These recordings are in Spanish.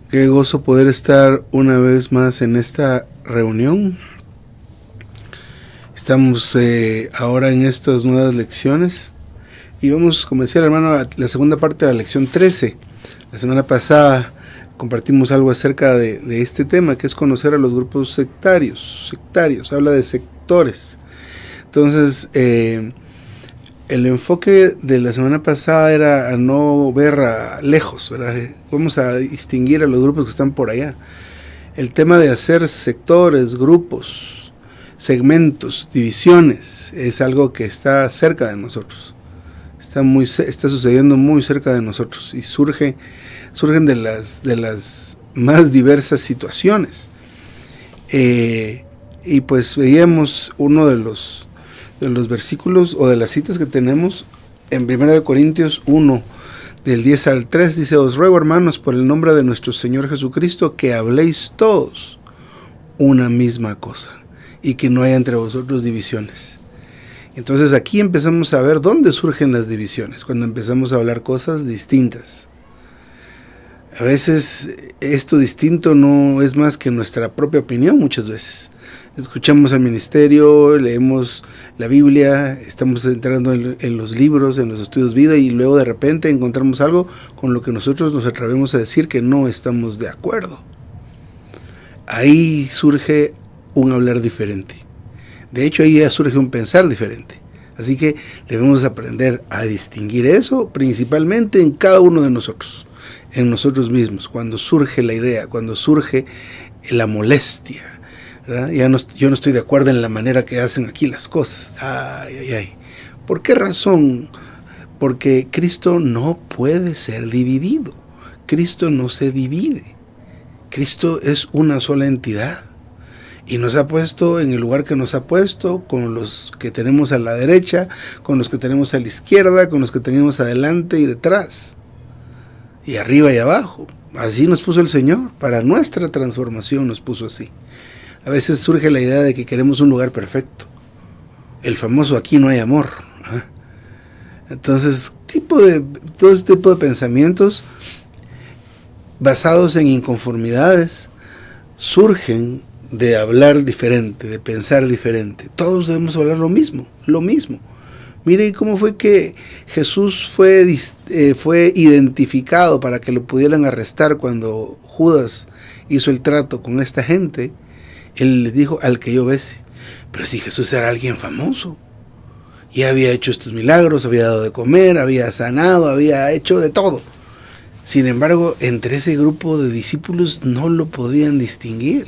Qué gozo poder estar una vez más en esta reunión. Estamos ahora en estas nuevas lecciones y vamos, como decía el hermano, la segunda parte de la lección 13. La semana pasada compartimos algo acerca de este tema, que es conocer a los grupos sectarios. Habla de sectores. Entonces, el enfoque de la semana pasada era a no ver lejos, ¿verdad? Vamos a distinguir a los grupos que están por allá. El tema de hacer sectores, grupos, segmentos, divisiones, es algo que está cerca de nosotros. Está sucediendo muy cerca de nosotros y surgen de las más diversas situaciones. Y pues veíamos uno de los versículos o de las citas que tenemos en 1 Corintios 1, del 10 al 3, dice: os ruego, hermanos, por el nombre de nuestro Señor Jesucristo, que habléis todos una misma cosa y que no haya entre vosotros divisiones. Entonces aquí empezamos a ver dónde surgen las divisiones, cuando empezamos a hablar cosas distintas. A veces esto distinto no es más que nuestra propia opinión. Muchas veces escuchamos al ministerio, leemos la Biblia, estamos entrando en los libros, en los estudios vida, y luego de repente encontramos algo con lo que nosotros nos atrevemos a decir que no estamos de acuerdo. Ahí surge un hablar diferente. De hecho, ahí ya surge un pensar diferente. Así que debemos aprender a distinguir eso, principalmente en cada uno de nosotros, en nosotros mismos, cuando surge la idea, cuando surge la molestia, ¿verdad? Yo no estoy de acuerdo en la manera que hacen aquí las cosas. Ay. ¿Por qué razón? Porque Cristo no puede ser dividido. Cristo no se divide. Cristo es una sola entidad. Y nos ha puesto en el lugar que nos ha puesto, con los que tenemos a la derecha, con los que tenemos a la izquierda, con los que tenemos adelante y detrás, y arriba y abajo. Así nos puso el Señor, para nuestra transformación nos puso así. A veces surge la idea de que queremos un lugar perfecto, el famoso aquí no hay amor, ¿eh? Entonces, todo este tipo de pensamientos basados en inconformidades surgen de hablar diferente, de pensar diferente. Todos debemos hablar lo mismo. Mire cómo fue que Jesús fue identificado para que lo pudieran arrestar cuando Judas hizo el trato con esta gente. Él le dijo: al que yo bese. Pero si Jesús era alguien famoso, ya había hecho estos milagros, había dado de comer, había sanado, había hecho de todo. Sin embargo, entre ese grupo de discípulos no lo podían distinguir,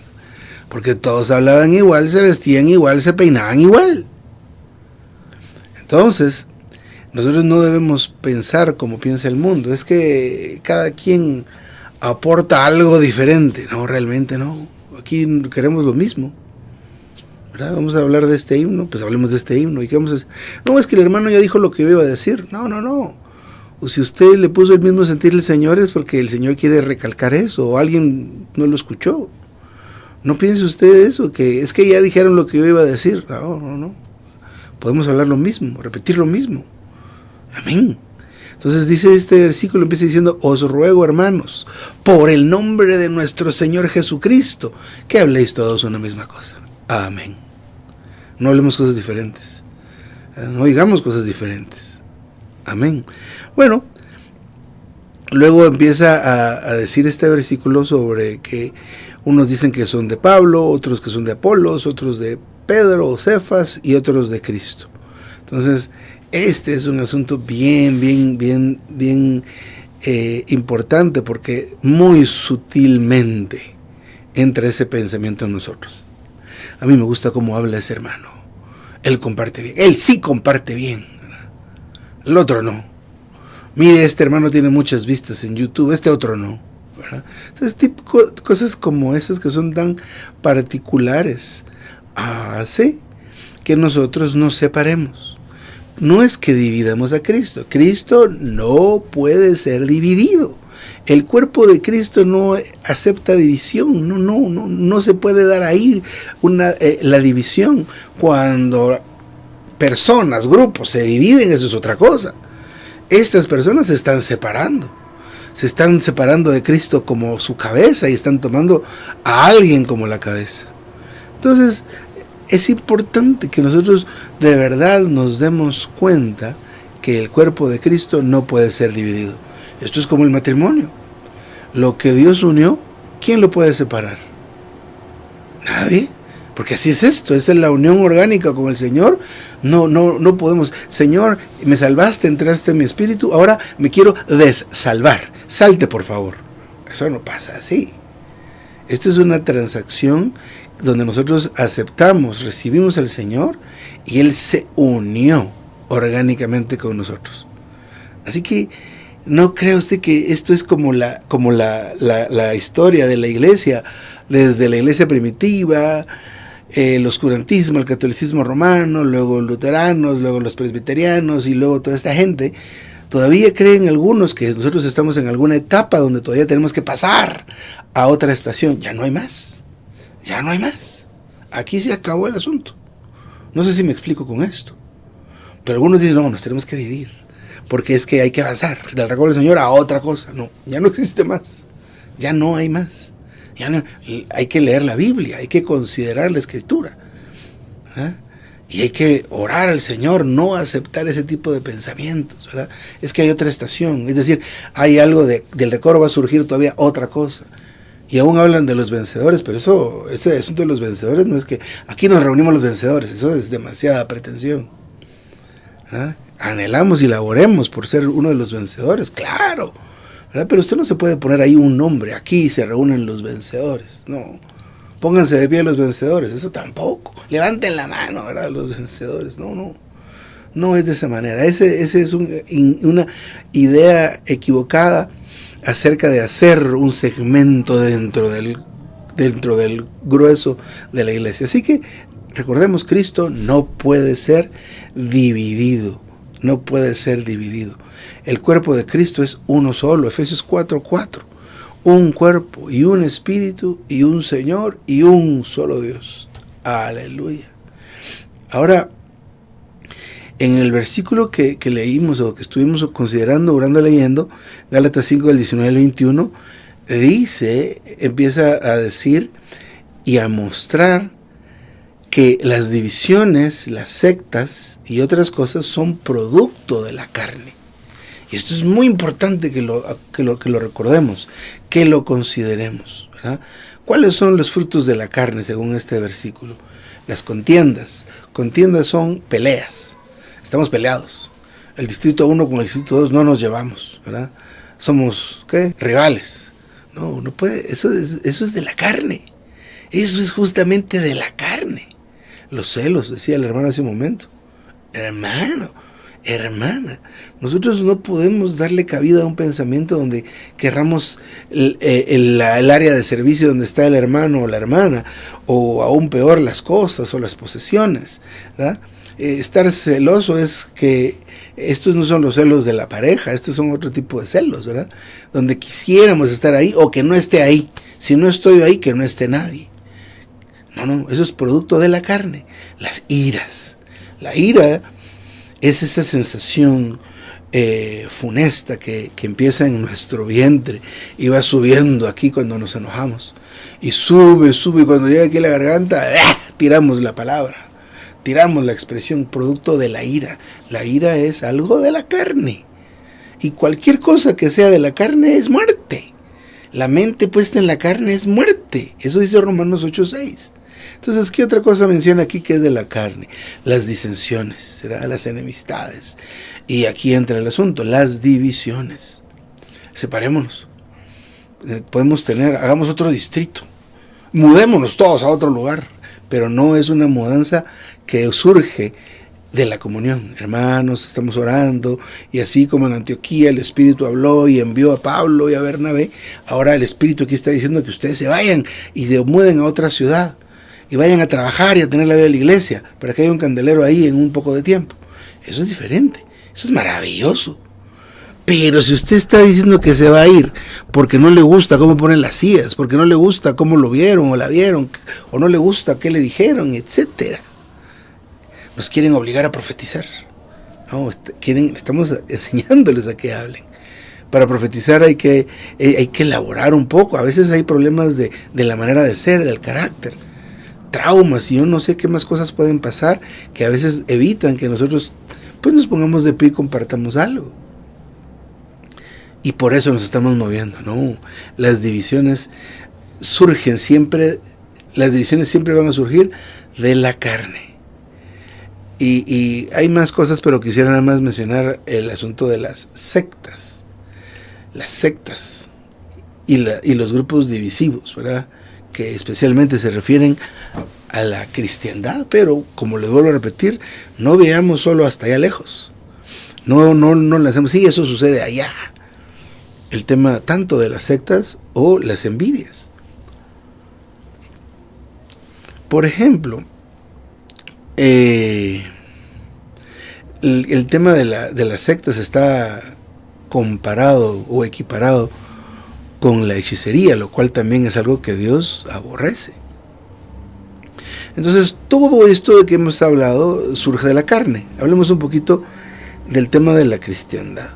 porque todos hablaban igual, se vestían igual, se peinaban igual. Entonces, nosotros no debemos pensar como piensa el mundo. Es que cada quien aporta algo diferente. No, realmente no. Aquí queremos lo mismo, ¿verdad? Vamos a hablar de este himno, pues hablemos de este himno. ¿Y qué vamos a hacer? No, es que el hermano ya dijo lo que yo iba a decir. No. O si usted le puso el mismo sentir al Señor, es porque el Señor quiere recalcar eso, o alguien no lo escuchó. No piense usted eso, que es que ya dijeron lo que yo iba a decir. No. Podemos hablar lo mismo, repetir lo mismo. Amén. Entonces dice este versículo, empieza diciendo: os ruego, hermanos, por el nombre de nuestro Señor Jesucristo, que habléis todos una misma cosa. Amén. No hablemos cosas diferentes. No digamos cosas diferentes. Amén. Bueno, luego empieza a decir este versículo sobre que unos dicen que son de Pablo, otros que son de Apolos, otros de Pedro o Cefas y otros de Cristo. Entonces, este es un asunto bien importante, porque muy sutilmente entra ese pensamiento en nosotros. A mí me gusta cómo habla ese hermano. Él comparte bien. Él sí comparte bien, ¿verdad? El otro no. Mire, este hermano tiene muchas vistas en YouTube, este otro no, ¿verdad? Entonces, cosas como esas que son tan particulares hace que nosotros nos separemos. No es que dividamos a Cristo. Cristo no puede ser dividido. El cuerpo de Cristo no acepta división. No se puede dar ahí la división. Cuando personas, grupos se dividen, eso es otra cosa. Estas personas se están separando. se están separando de Cristo como su cabeza y están tomando a alguien como la cabeza. Entonces, es importante que nosotros de verdad nos demos cuenta que el cuerpo de Cristo no puede ser dividido. Esto es como el matrimonio. Lo que Dios unió, ¿quién lo puede separar? Nadie. Porque así es esto, esta es la unión orgánica con el Señor. No podemos, Señor, me salvaste, entraste en mi espíritu, ahora me quiero desalvar. Salte, por favor. Eso no pasa así. Esto es una transacción donde nosotros aceptamos, recibimos al Señor y Él se unió orgánicamente con nosotros. Así que no crea usted que esto es como la historia de la iglesia, desde la iglesia primitiva, el oscurantismo, el catolicismo romano, luego los luteranos, luego los presbiterianos y luego toda esta gente. Todavía creen algunos que nosotros estamos en alguna etapa donde todavía tenemos que pasar a otra estación. Ya no hay más. Ya no hay más. Aquí se acabó el asunto. No sé si me explico con esto. Pero algunos dicen, no, nos tenemos que dividir. Porque es que hay que avanzar del recuerdo del Señor a otra cosa. No, ya no existe más. Ya no hay más. Ya no, hay que leer la Biblia, hay que considerar la Escritura. ¿Ah? Y hay que orar al Señor, no aceptar ese tipo de pensamientos, ¿verdad? Es que hay otra estación, es decir, hay algo del recuerdo, va a surgir todavía otra cosa. Y aún hablan de los vencedores, pero ese asunto de los vencedores no es que aquí nos reunimos los vencedores, eso es demasiada pretensión. ¿Ah? Anhelamos y laboremos por ser uno de los vencedores, claro, ¿verdad? Pero usted no se puede poner ahí un nombre, aquí se reúnen los vencedores, no. Pónganse de pie los vencedores, eso tampoco. Levanten la mano, ¿verdad? Los vencedores, no es de esa manera. Ese es una idea equivocada acerca de hacer un segmento dentro del grueso de la iglesia. Así que recordemos, Cristo no puede ser dividido, no puede ser dividido. El cuerpo de Cristo es uno solo, Efesios 4:4. Un cuerpo y un espíritu y un Señor y un solo Dios. Aleluya. Ahora, en el versículo que leímos o que estuvimos considerando, orando, leyendo, Gálatas 5 del 19 al 21, empieza a decir y a mostrar que las divisiones, las sectas y otras cosas son producto de la carne. Y esto es muy importante que lo recordemos, que lo consideremos, ¿verdad? ¿Cuáles son los frutos de la carne según este versículo? Las contiendas. Contiendas son peleas. Estamos peleados. El distrito 1 con el distrito 2 no nos llevamos, ¿verdad? Somos, rivales. No puede. Eso es de la carne. Eso es justamente de la carne. Los celos, decía el hermano hace un momento. Hermana, nosotros no podemos darle cabida a un pensamiento donde querramos el área de servicio donde está el hermano o la hermana, o aún peor las cosas o las posesiones, ¿verdad? Estar celoso es que estos no son los celos de la pareja, estos son otro tipo de celos, ¿verdad? Donde quisiéramos estar ahí o que no esté ahí. Si no estoy ahí, que no esté nadie. No, eso es producto de la carne. Las iras. La ira es esta sensación funesta que empieza en nuestro vientre y va subiendo aquí cuando nos enojamos. Y sube, y cuando llega aquí a la garganta, tiramos la palabra, tiramos la expresión, producto de la ira. La ira es algo de la carne. Y cualquier cosa que sea de la carne es muerte. La mente puesta en la carne es muerte. Eso dice Romanos 8:6. Entonces, ¿qué otra cosa menciona aquí que es de la carne? Las disensiones, ¿verdad? Las enemistades. Y aquí entra el asunto, las divisiones. Separémonos. Hagamos otro distrito. Mudémonos todos a otro lugar. Pero no es una mudanza que surge de la comunión. Hermanos, estamos orando, y así como en Antioquía el Espíritu habló y envió a Pablo y a Bernabé, ahora el Espíritu aquí está diciendo que ustedes se vayan y se muden a otra ciudad. Y vayan a trabajar y a tener la vida de la iglesia, para que haya un candelero ahí en un poco de tiempo. Eso es diferente, eso es maravilloso. Pero si usted está diciendo que se va a ir porque no le gusta cómo ponen las sillas, porque no le gusta cómo lo vieron o la vieron, o no le gusta qué le dijeron, etcétera, nos quieren obligar a profetizar. No, estamos enseñándoles a que hablen. Para profetizar hay que elaborar un poco. A veces hay problemas de la manera de ser, del carácter, traumas y yo no sé qué más cosas pueden pasar que a veces evitan que nosotros pues nos pongamos de pie y compartamos algo. Y por eso nos estamos moviendo, ¿no? Las divisiones surgen siempre, las divisiones siempre van a surgir de la carne. Y hay más cosas, pero quisiera nada más mencionar el asunto de las sectas. Las sectas y los grupos divisivos, ¿verdad? Que especialmente se refieren a la cristiandad, pero como les vuelvo a repetir, no veamos solo hasta allá lejos. No lancemos, sí, eso sucede allá. El tema tanto de las sectas o las envidias. Por ejemplo, el tema de las sectas está comparado o equiparado con la hechicería, lo cual también es algo que Dios aborrece. Entonces, todo esto de que hemos hablado surge de la carne. Hablemos un poquito del tema de la cristiandad.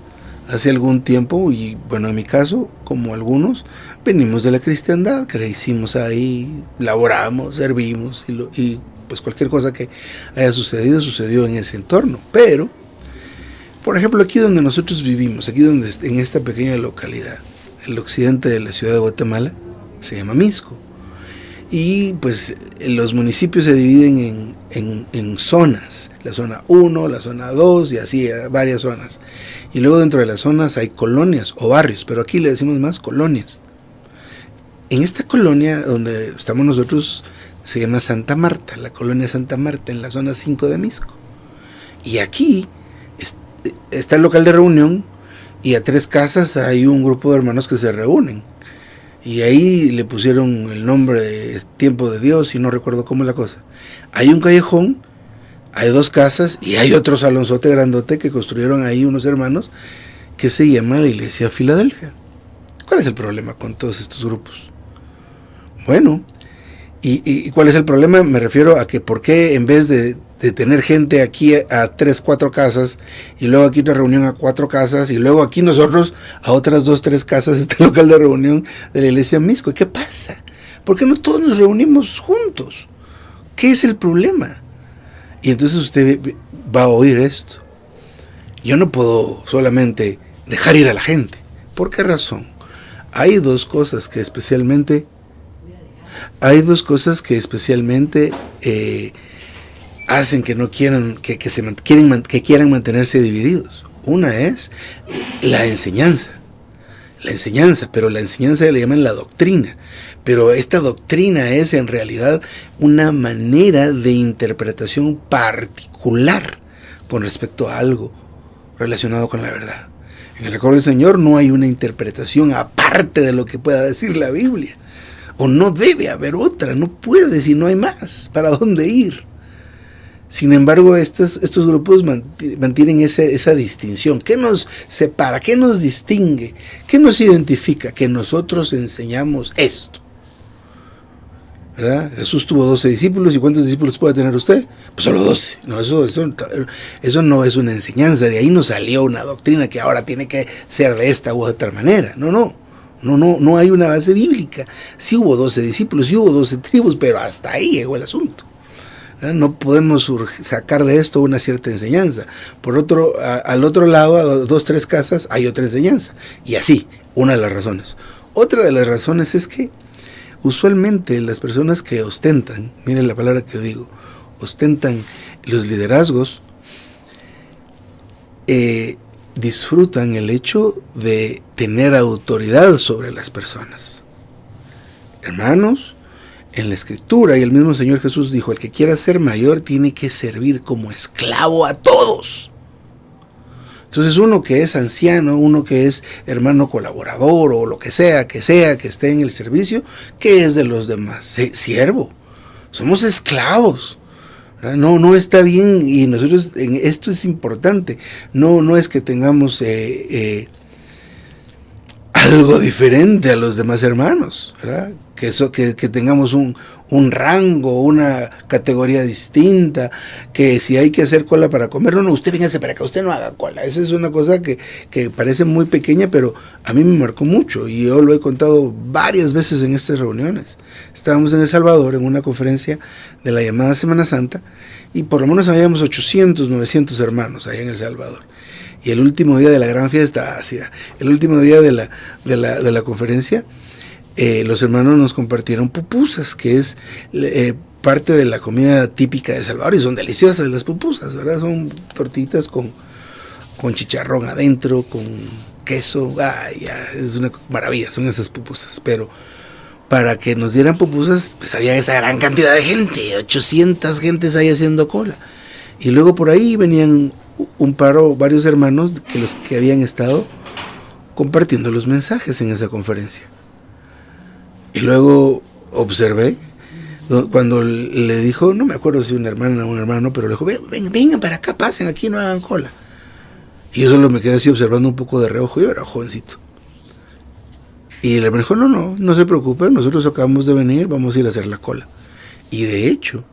Hace algún tiempo, y bueno, en mi caso, como algunos, venimos de la cristiandad, crecimos ahí, laboramos, servimos, y pues cualquier cosa que haya sucedió en ese entorno. Pero, por ejemplo, aquí donde nosotros vivimos, en esta pequeña localidad, el occidente de la ciudad de Guatemala, se llama Mixco. Y pues los municipios se dividen en zonas, la zona 1, la zona 2 y así varias zonas. Y luego dentro de las zonas hay colonias o barrios, pero aquí le decimos más colonias. En esta colonia donde estamos nosotros se llama Santa Marta, la colonia Santa Marta, en la zona 5 de Mixco. Y aquí está el local de reunión y a 3 casas hay un grupo de hermanos que se reúnen. Y ahí le pusieron el nombre de Tiempo de Dios y no recuerdo cómo es la cosa. Hay un callejón, hay 2 casas y hay otro salonzote grandote que construyeron ahí unos hermanos que se llama la Iglesia Filadelfia. ¿Cuál es el problema con todos estos grupos? Bueno, ¿y cuál es el problema? Me refiero a que por qué en vez de tener gente aquí a 3, 4 casas y luego aquí otra reunión a 4 casas y luego aquí nosotros a otras 2, 3 casas está el local de reunión de la iglesia Mixco? ¿Qué pasa? ¿Por qué no todos nos reunimos juntos? ¿Qué es el problema? Y entonces usted va a oír esto. Yo no puedo solamente dejar ir a la gente. ¿Por qué razón? Hay dos cosas que especialmente hacen que no quieran, que quieran mantenerse divididos. Una es la enseñanza, pero la enseñanza le llaman la doctrina, pero esta doctrina es en realidad una manera de interpretación particular con respecto a algo relacionado con la verdad. En el recuerdo del Señor no hay una interpretación aparte de lo que pueda decir la Biblia, o no debe haber otra, no puede si no hay más, ¿para dónde ir? Sin embargo, estos grupos mantienen esa distinción. ¿Qué nos separa? ¿Qué nos distingue? ¿Qué nos identifica? Que nosotros enseñamos esto, ¿verdad? Jesús tuvo 12 discípulos, ¿y cuántos discípulos puede tener usted? Pues solo 12. No, eso no es una enseñanza, de ahí no salió una doctrina que ahora tiene que ser de esta u otra manera. No hay una base bíblica. Sí hubo 12 discípulos, sí hubo 12 tribus, pero hasta ahí llegó el asunto. No podemos sacar de esto una cierta enseñanza. Al otro lado, a 2, 3 casas, hay otra enseñanza. Y así, una de las razones. Otra de las razones es que usualmente las personas que ostentan, miren la palabra que digo, ostentan los liderazgos, disfrutan el hecho de tener autoridad sobre las personas. Hermanos, en la Escritura, y el mismo Señor Jesús dijo, el que quiera ser mayor tiene que servir como esclavo a todos. Entonces uno que es anciano, uno que es hermano colaborador o lo que esté en el servicio, ¿qué es de los demás? Siervo. Somos esclavos. No está bien, y nosotros, esto es importante, no es que tengamos algo diferente a los demás hermanos, ¿verdad? que tengamos un rango, una categoría distinta, que si hay que hacer cola para comer, no, usted véngase para acá, usted no haga cola. Esa es una cosa que parece muy pequeña, pero a mí me marcó mucho, y yo lo he contado varias veces en estas reuniones. Estábamos en El Salvador en una conferencia de la llamada Semana Santa, y por lo menos habíamos 800, 900 hermanos allá en El Salvador. Y el último día de la gran fiesta, el último día de la conferencia, los hermanos nos compartieron pupusas, que es parte de la comida típica de El Salvador, y son deliciosas las pupusas, ¿verdad? Son tortitas con chicharrón adentro, con queso. Es una maravilla, son esas pupusas. Pero para que nos dieran pupusas, pues había esa gran cantidad de gente, 800 gentes ahí haciendo cola. Y luego por ahí venían varios hermanos, los que habían estado compartiendo los mensajes en esa conferencia. Y luego observé, cuando le dijo, no me acuerdo si una hermana o un hermano, pero le dijo, vengan para acá, pasen aquí, no hagan cola. Y yo solo me quedé así observando un poco de reojo, yo era jovencito. Y el hermano dijo, no se preocupen, nosotros acabamos de venir, vamos a ir a hacer la cola. Y de hecho,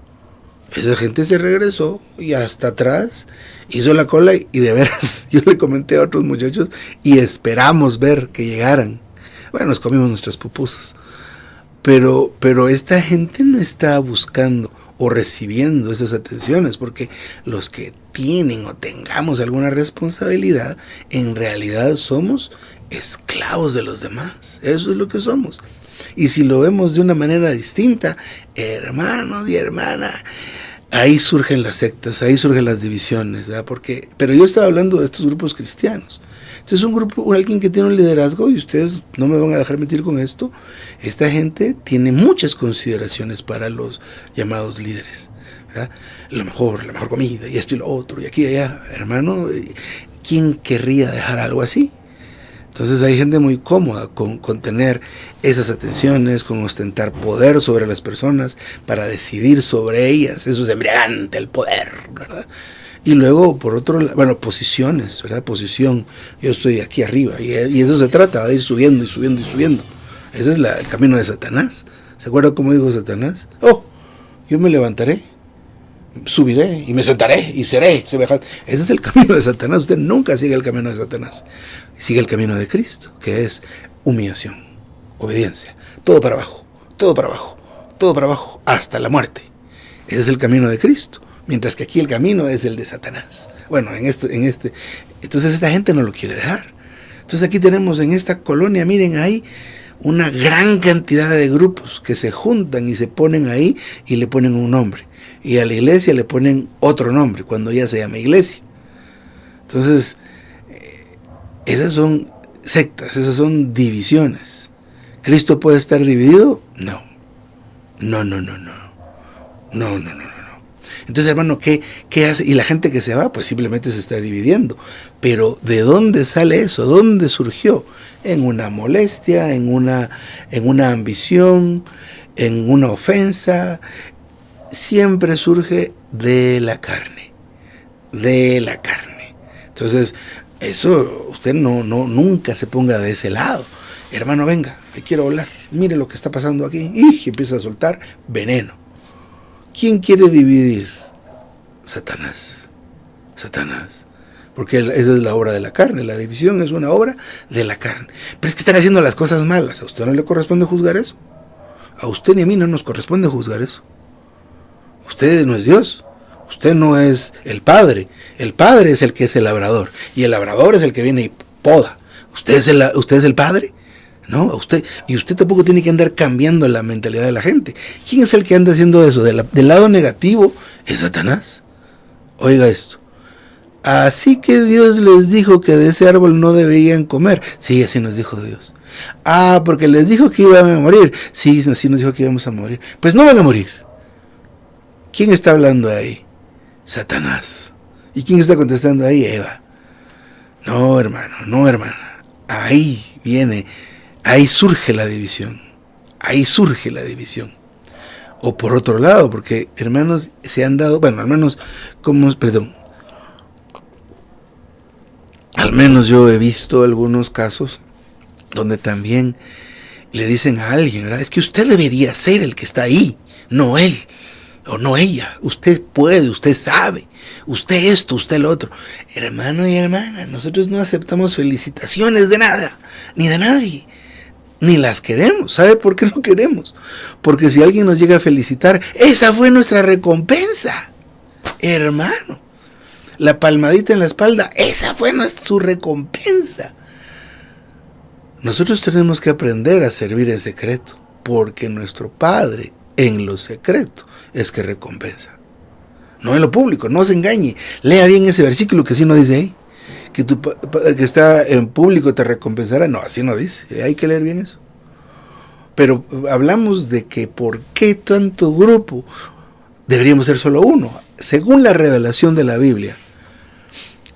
esa gente se regresó y hasta atrás hizo la cola, y de veras, yo le comenté a otros muchachos y esperamos ver que llegaran. Bueno, nos comimos nuestras pupusas. Pero esta gente no está buscando o recibiendo esas atenciones, porque los que tienen o tengamos alguna responsabilidad, en realidad somos esclavos de los demás. Eso es lo que somos. Y si lo vemos de una manera distinta, hermanos y hermanas, ahí surgen las sectas, ahí surgen las divisiones, ¿verdad? Pero yo estaba hablando de estos grupos cristianos. Entonces un grupo, alguien que tiene un liderazgo, y ustedes no me van a dejar mentir con esto, esta gente tiene muchas consideraciones para los llamados líderes, ¿verdad? La mejor comida, y esto y lo otro, y aquí y allá. Hermano, ¿quién querría dejar algo así? Entonces hay gente muy cómoda con tener esas atenciones, con ostentar poder sobre las personas para decidir sobre ellas. Eso es embriagante, el poder, ¿verdad? Y luego, por otro lado, posiciones, ¿verdad? Posición. Yo estoy aquí arriba, y eso se trata, de ir subiendo y subiendo y subiendo. Ese es el camino de Satanás. ¿Se acuerdan cómo dijo Satanás? Yo me levantaré, subiré, y me sentaré, y seré semejante. Ese es el camino de Satanás. Usted nunca sigue el camino de Satanás. Sigue el camino de Cristo, que es humillación, obediencia. Todo para abajo, todo para abajo, todo para abajo, hasta la muerte. Ese es el camino de Cristo. Mientras que aquí el camino es el de Satanás. Bueno, entonces esta gente no lo quiere dejar. Entonces aquí tenemos en esta colonia, miren ahí, una gran cantidad de grupos que se juntan y se ponen ahí y le ponen un nombre. Y a la iglesia le ponen otro nombre cuando ya se llama iglesia. Entonces, esas son sectas, esas son divisiones. ¿Cristo puede estar dividido? No. Entonces, hermano, ¿qué hace? Y la gente que se va, pues simplemente se está dividiendo. Pero ¿de dónde sale eso? ¿Dónde surgió? En una molestia, en una ambición, en una ofensa. Siempre surge de la carne. Entonces, eso, usted nunca se ponga de ese lado. Hermano, venga, le quiero hablar. Mire lo que está pasando aquí. Y empieza a soltar veneno. ¿Quién quiere dividir? Satanás. Porque esa es la obra de la carne. La división es una obra de la carne. Pero es que están haciendo las cosas malas. ¿A usted no le corresponde juzgar eso? A usted ni a mí no nos corresponde juzgar eso. Usted no es Dios. Usted no es el Padre. El Padre es el que es el labrador. Y el labrador es el que viene y poda. ¿Usted es el Padre? No, usted tampoco tiene que andar cambiando la mentalidad de la gente. ¿Quién es el que anda haciendo eso? Del lado negativo es Satanás. Oiga esto. Así que Dios les dijo que de ese árbol no debían comer. Sí, así nos dijo Dios. Porque les dijo que iban a morir. Sí, así nos dijo que íbamos a morir. Pues no van a morir. ¿Quién está hablando ahí? Satanás. ¿Y quién está contestando ahí? Eva. No, hermano, no, hermana. Ahí surge la división. O por otro lado, porque hermanos se han dado, al menos yo he visto algunos casos donde también le dicen a alguien, ¿verdad? Es que usted debería ser el que está ahí, no él o no ella. Usted puede, usted sabe, usted esto, usted lo otro. Hermano y hermana, nosotros no aceptamos felicitaciones de nada, ni de nadie, ni las queremos. ¿Sabe por qué no queremos? Porque si alguien nos llega a felicitar, esa fue nuestra recompensa, hermano. La palmadita en la espalda, esa fue su recompensa. Nosotros tenemos que aprender a servir en secreto, porque nuestro Padre en lo secreto es que recompensa. No en lo público, no se engañe. Lea bien ese versículo que así no dice ahí. Que tu Padre que está en público te recompensará. No, así no dice. Hay que leer bien eso. Pero hablamos de que por qué tanto grupo, deberíamos ser solo uno. Según la revelación de la Biblia,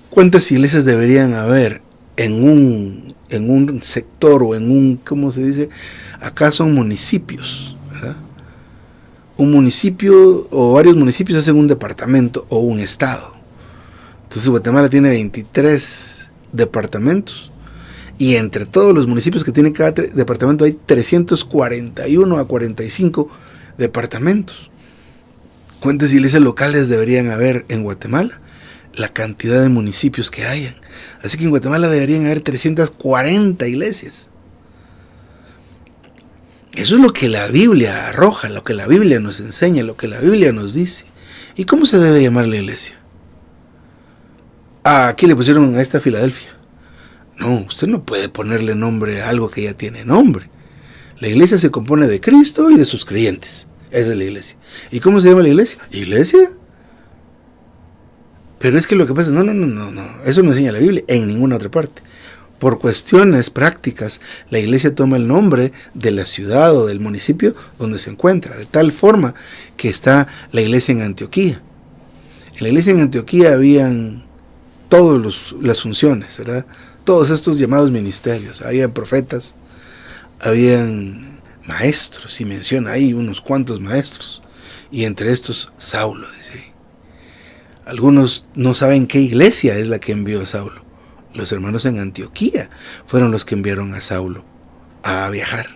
¿cuántas iglesias deberían haber en un sector o en un, ¿cómo se dice? Acá son municipios, ¿verdad? Un municipio o varios municipios hacen un departamento o un estado. Entonces Guatemala tiene 23 departamentos y entre todos los municipios que tiene cada departamento hay 341 a 45 departamentos. ¿Cuántas iglesias locales deberían haber en Guatemala? La cantidad de municipios que hayan. Así que en Guatemala deberían haber 340 iglesias. Eso es lo que la Biblia arroja, lo que la Biblia nos enseña, lo que la Biblia nos dice. ¿Y cómo se debe llamar la iglesia? Aquí le pusieron a esta Filadelfia. No, usted no puede ponerle nombre a algo que ya tiene nombre. La iglesia se compone de Cristo y de sus creyentes. Esa es la iglesia. ¿Y cómo se llama la iglesia? ¿Iglesia? Pero es que lo que pasa, no, eso no enseña la Biblia en ninguna otra parte. Por cuestiones prácticas, la iglesia toma el nombre de la ciudad o del municipio donde se encuentra, de tal forma que está la iglesia en Antioquía. En la iglesia en Antioquía habían todas las funciones, ¿verdad? Todos estos llamados ministerios. Habían profetas, habían maestros, y menciona ahí unos cuantos maestros, y entre estos Saulo, dice ahí. Algunos no saben qué iglesia es la que envió a Saulo. Los hermanos en Antioquía fueron los que enviaron a Saulo a viajar.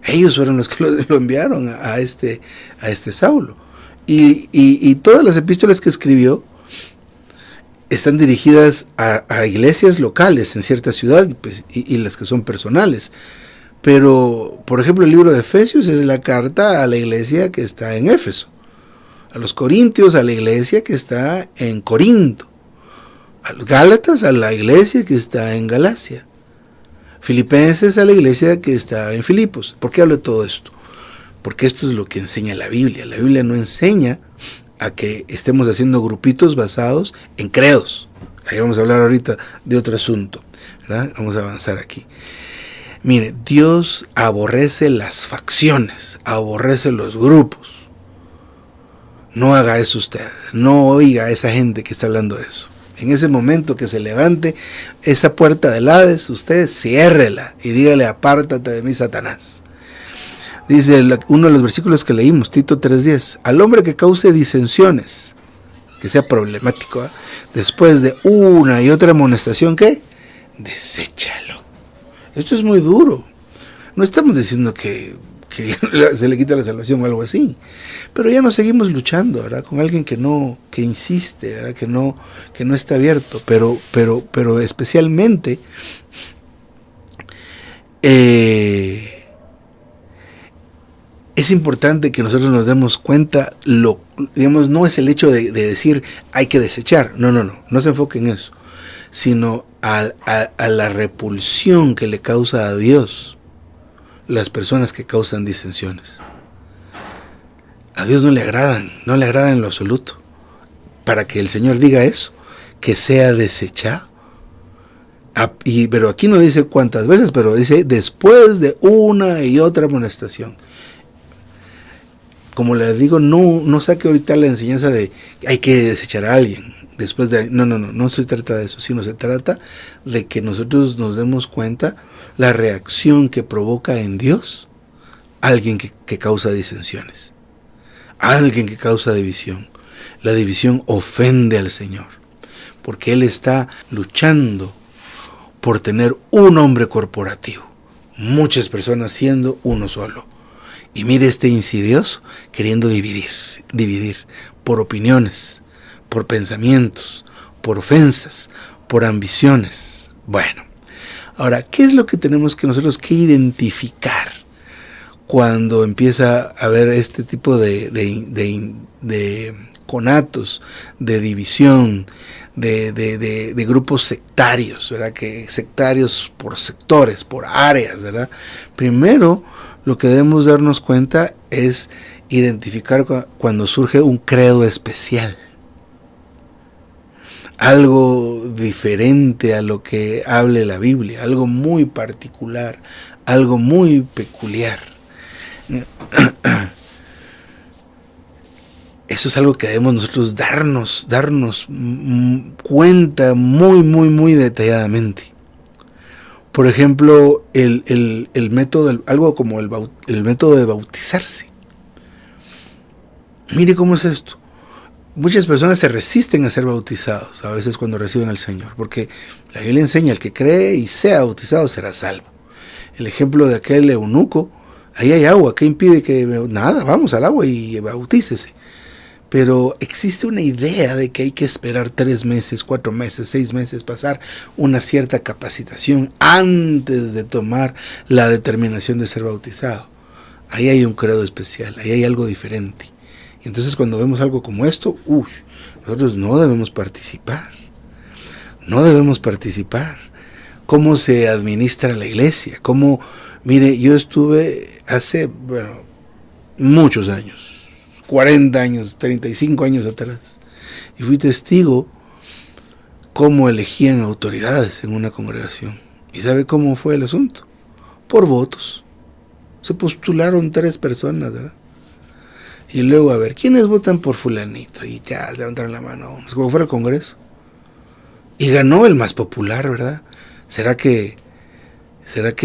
Ellos fueron los que lo enviaron a este Saulo. Y todas las epístolas que escribió están dirigidas a iglesias locales en cierta ciudad, pues, y las que son personales. Pero, por ejemplo, el libro de Efesios es la carta a la iglesia que está en Éfeso. A los Corintios, a la iglesia que está en Corinto. A los Gálatas, a la iglesia que está en Galacia. Filipenses, a la iglesia que está en Filipos. ¿Por qué hablo de todo esto? Porque esto es lo que enseña la Biblia. La Biblia no enseña a que estemos haciendo grupitos basados en credos. Ahí vamos a hablar ahorita de otro asunto, ¿verdad? Vamos a avanzar aquí. Mire, Dios aborrece las facciones, aborrece los grupos. No haga eso usted, no oiga a esa gente que está hablando de eso. En ese momento que se levante esa puerta del Hades, usted ciérrela y dígale: apártate de mí, Satanás. Dice uno de los versículos que leímos, Tito 3:10, al hombre que cause disensiones, que sea problemático, después de una y otra amonestación, ¿qué? Deséchalo. Esto es muy duro. No estamos diciendo que se le quita la salvación o algo así, pero ya no seguimos luchando, ¿verdad? Con alguien que insiste, ¿verdad? Que no está abierto, pero especialmente es importante que nosotros nos demos cuenta, digamos, no es el hecho de decir hay que desechar, no se enfoque en eso, sino a la repulsión que le causa a Dios las personas que causan disensiones. A Dios no le agradan en lo absoluto. Para que el Señor diga eso, que sea desechado. Pero aquí no dice cuántas veces, pero dice después de una y otra amonestación. Como les digo, no saque ahorita la enseñanza de hay que desechar a alguien. Después de no se trata de eso, sino se trata de que nosotros nos demos cuenta la reacción que provoca en Dios alguien que causa disensiones, alguien que causa división. La división ofende al Señor, porque Él está luchando por tener un hombre corporativo, muchas personas siendo uno solo. Y mire este insidioso queriendo dividir por opiniones, por pensamientos, por ofensas, por ambiciones. Bueno, ahora, ¿qué es lo que tenemos que nosotros que identificar cuando empieza a haber este tipo de conatos, de división, de grupos sectarios, ¿verdad? Que sectarios por sectores, por áreas, ¿verdad? Primero, lo que debemos darnos cuenta es identificar cuando surge un credo especial, algo diferente a lo que hable la Biblia, algo muy particular, algo muy peculiar. Eso es algo que debemos nosotros darnos cuenta muy detalladamente. Por ejemplo, el método, algo como el método de bautizarse. Mire cómo es esto. Muchas personas se resisten a ser bautizados, a veces cuando reciben al Señor, porque la Biblia enseña: el que cree y sea bautizado será salvo. El ejemplo de aquel eunuco: ahí hay agua, ¿qué impide que nada? Vamos al agua y bautícese. Pero existe una idea de que hay que esperar 3 meses, 4 meses, 6 meses, pasar una cierta capacitación antes de tomar la determinación de ser bautizado. Ahí hay un credo especial, ahí hay algo diferente. Y entonces cuando vemos algo como esto, nosotros no debemos participar. No debemos participar. ¿Cómo se administra la iglesia? ¿Cómo? Mire, yo estuve hace muchos años, 40 años, 35 años atrás, y fui testigo cómo elegían autoridades en una congregación. ¿Y sabe cómo fue el asunto? Por votos. Se postularon 3 personas, ¿verdad? Y luego, a ver, ¿quiénes votan por fulanito? Y ya levantaron la mano, es como fuera el Congreso. Y ganó el más popular, ¿verdad? ¿Será que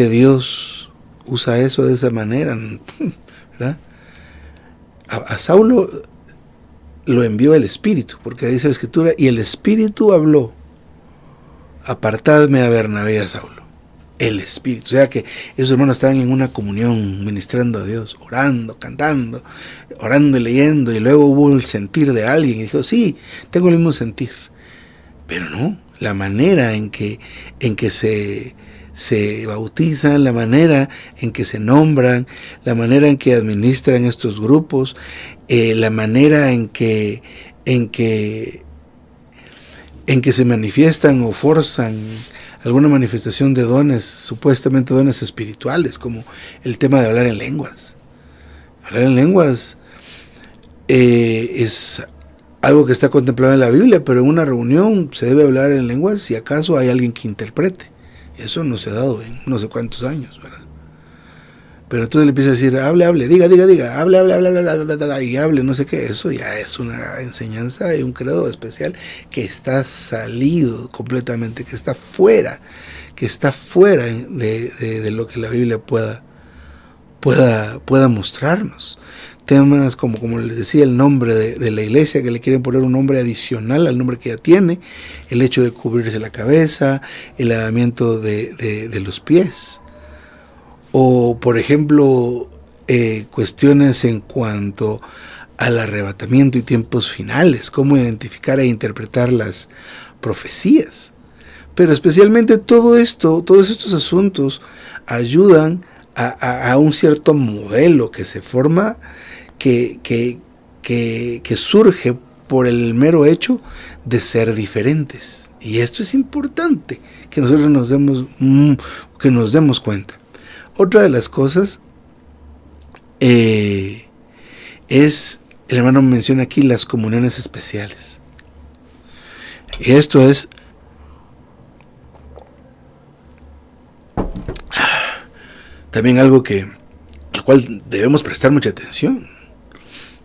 Dios usa eso de esa manera? ¿Verdad? A Saulo lo envió el Espíritu, porque dice la Escritura: y el Espíritu habló, apartadme a Bernabé y a Saulo. El Espíritu. O sea que esos hermanos estaban en una comunión, ministrando a Dios, orando, cantando, orando y leyendo, y luego hubo el sentir de alguien y dijo: sí, tengo el mismo sentir. Pero no, la manera en que se bautizan, la manera en que se nombran, la manera en que administran estos grupos, la manera en que se manifiestan o forzan alguna manifestación de dones, supuestamente dones espirituales, como el tema de hablar en lenguas. Hablar en lenguas es algo que está contemplado en la Biblia, pero en una reunión se debe hablar en lenguas si acaso hay alguien que interprete. Eso no se ha dado en no sé cuántos años, ¿verdad? Pero entonces le empieza a decir: hable, diga, hable, y hable, no sé qué. Eso ya es una enseñanza y un credo especial que está salido completamente, que está fuera de lo que la Biblia pueda mostrarnos. Temas como les decía, el nombre de la iglesia, que le quieren poner un nombre adicional al nombre que ya tiene, el hecho de cubrirse la cabeza, el lavamiento de los pies, o por ejemplo cuestiones en cuanto al arrebatamiento y tiempos finales, cómo identificar e interpretar las profecías. Pero especialmente todos estos asuntos ayudan a un cierto modelo que se forma, que surge por el mero hecho de ser diferentes. Y esto es importante, que nosotros nos demos cuenta. Otra de las cosas es, el hermano menciona aquí las comuniones especiales. Y esto es también algo al cual debemos prestar mucha atención.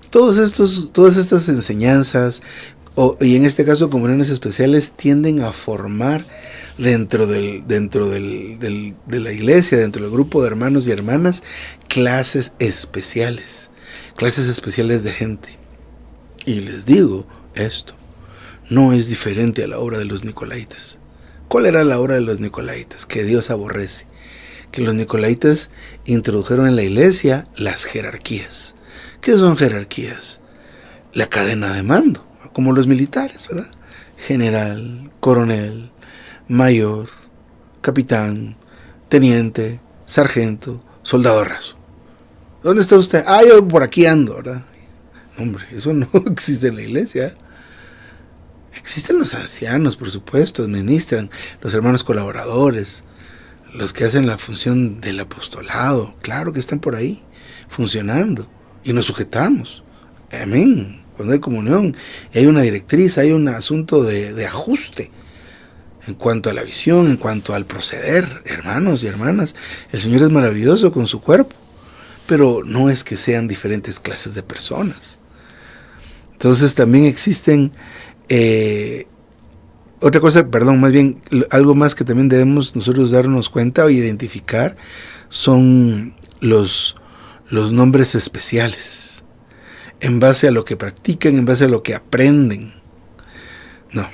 Todas estas enseñanzas, y en este caso comuniones especiales, tienden a formar dentro de la iglesia, dentro del grupo de hermanos y hermanas, clases especiales de gente. Y les digo esto: no es diferente a la obra de los nicolaitas. ¿Cuál era la obra de los nicolaitas? Que Dios aborrece, que los nicolaitas introdujeron en la iglesia las jerarquías. ¿Qué son jerarquías? La cadena de mando, como los militares, ¿verdad? General, coronel, mayor, capitán, teniente, sargento, soldado raso. ¿Dónde está usted? Yo por aquí ando, ¿verdad? Hombre, eso no existe en la iglesia. Existen los ancianos, por supuesto, administran, los hermanos colaboradores, los que hacen la función del apostolado, claro que están por ahí, funcionando, y nos sujetamos. Amén. Cuando hay comunión, y hay una directriz, hay un asunto de ajuste en cuanto a la visión, en cuanto al proceder, hermanos y hermanas. El Señor es maravilloso con su cuerpo, pero no es que sean diferentes clases de personas. Entonces también existen otra cosa, perdón, más bien algo más que también debemos nosotros darnos cuenta o identificar son los nombres especiales, en base a lo que practican, en base a lo que aprenden. No,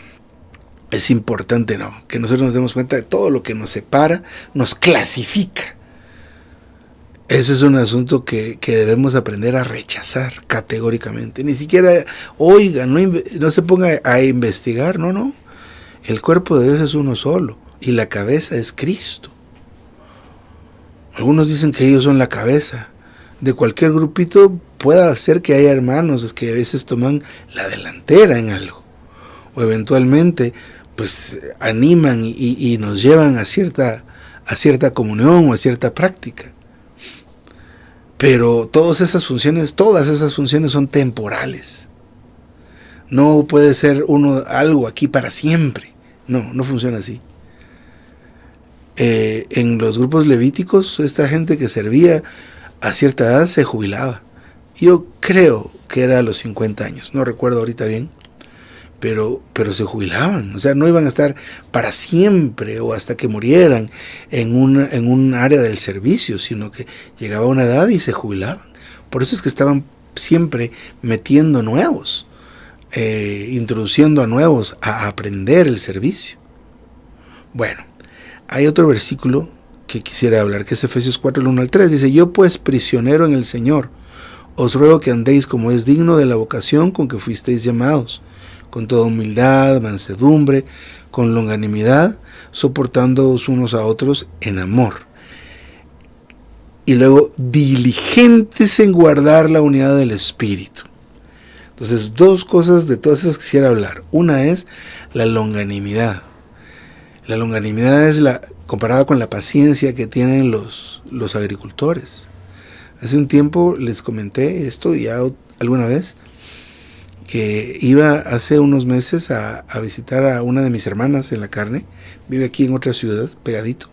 es importante, que nosotros nos demos cuenta de todo lo que nos separa, nos clasifica. Ese es un asunto que debemos aprender a rechazar categóricamente. Ni siquiera oiga, no se ponga a investigar, no. El cuerpo de Dios es uno solo y la cabeza es Cristo. Algunos dicen que ellos son la cabeza. De cualquier grupito puede ser que haya hermanos que a veces toman la delantera en algo. O eventualmente pues animan y nos llevan a cierta comunión o a cierta práctica. Pero todas esas funciones son temporales. No puede ser algo aquí para siempre. No funciona así. En los grupos levíticos, esta gente que servía a cierta edad se jubilaba. Yo creo que era a los 50 años, no recuerdo ahorita bien, pero se jubilaban. O sea, no iban a estar para siempre o hasta que murieran en un área del servicio, sino que llegaba una edad y se jubilaban. Por eso es que estaban siempre metiendo nuevos, introduciendo a nuevos a aprender el servicio. Bueno, hay otro versículo que quisiera hablar, que es Efesios 4, el 1 al 3. Dice: yo pues, prisionero en el Señor, os ruego que andéis como es digno de la vocación con que fuisteis llamados, con toda humildad, mansedumbre, con longanimidad, soportándoos unos a otros en amor. Y luego, diligentes en guardar la unidad del Espíritu. Entonces, dos cosas de todas esas quisiera hablar. Una es la longanimidad. La longanimidad es comparada con la paciencia que tienen los agricultores. Hace un tiempo les comenté esto ya alguna vez, que iba hace unos meses a visitar a una de mis hermanas en la carne. Vive aquí en otra ciudad, pegadito.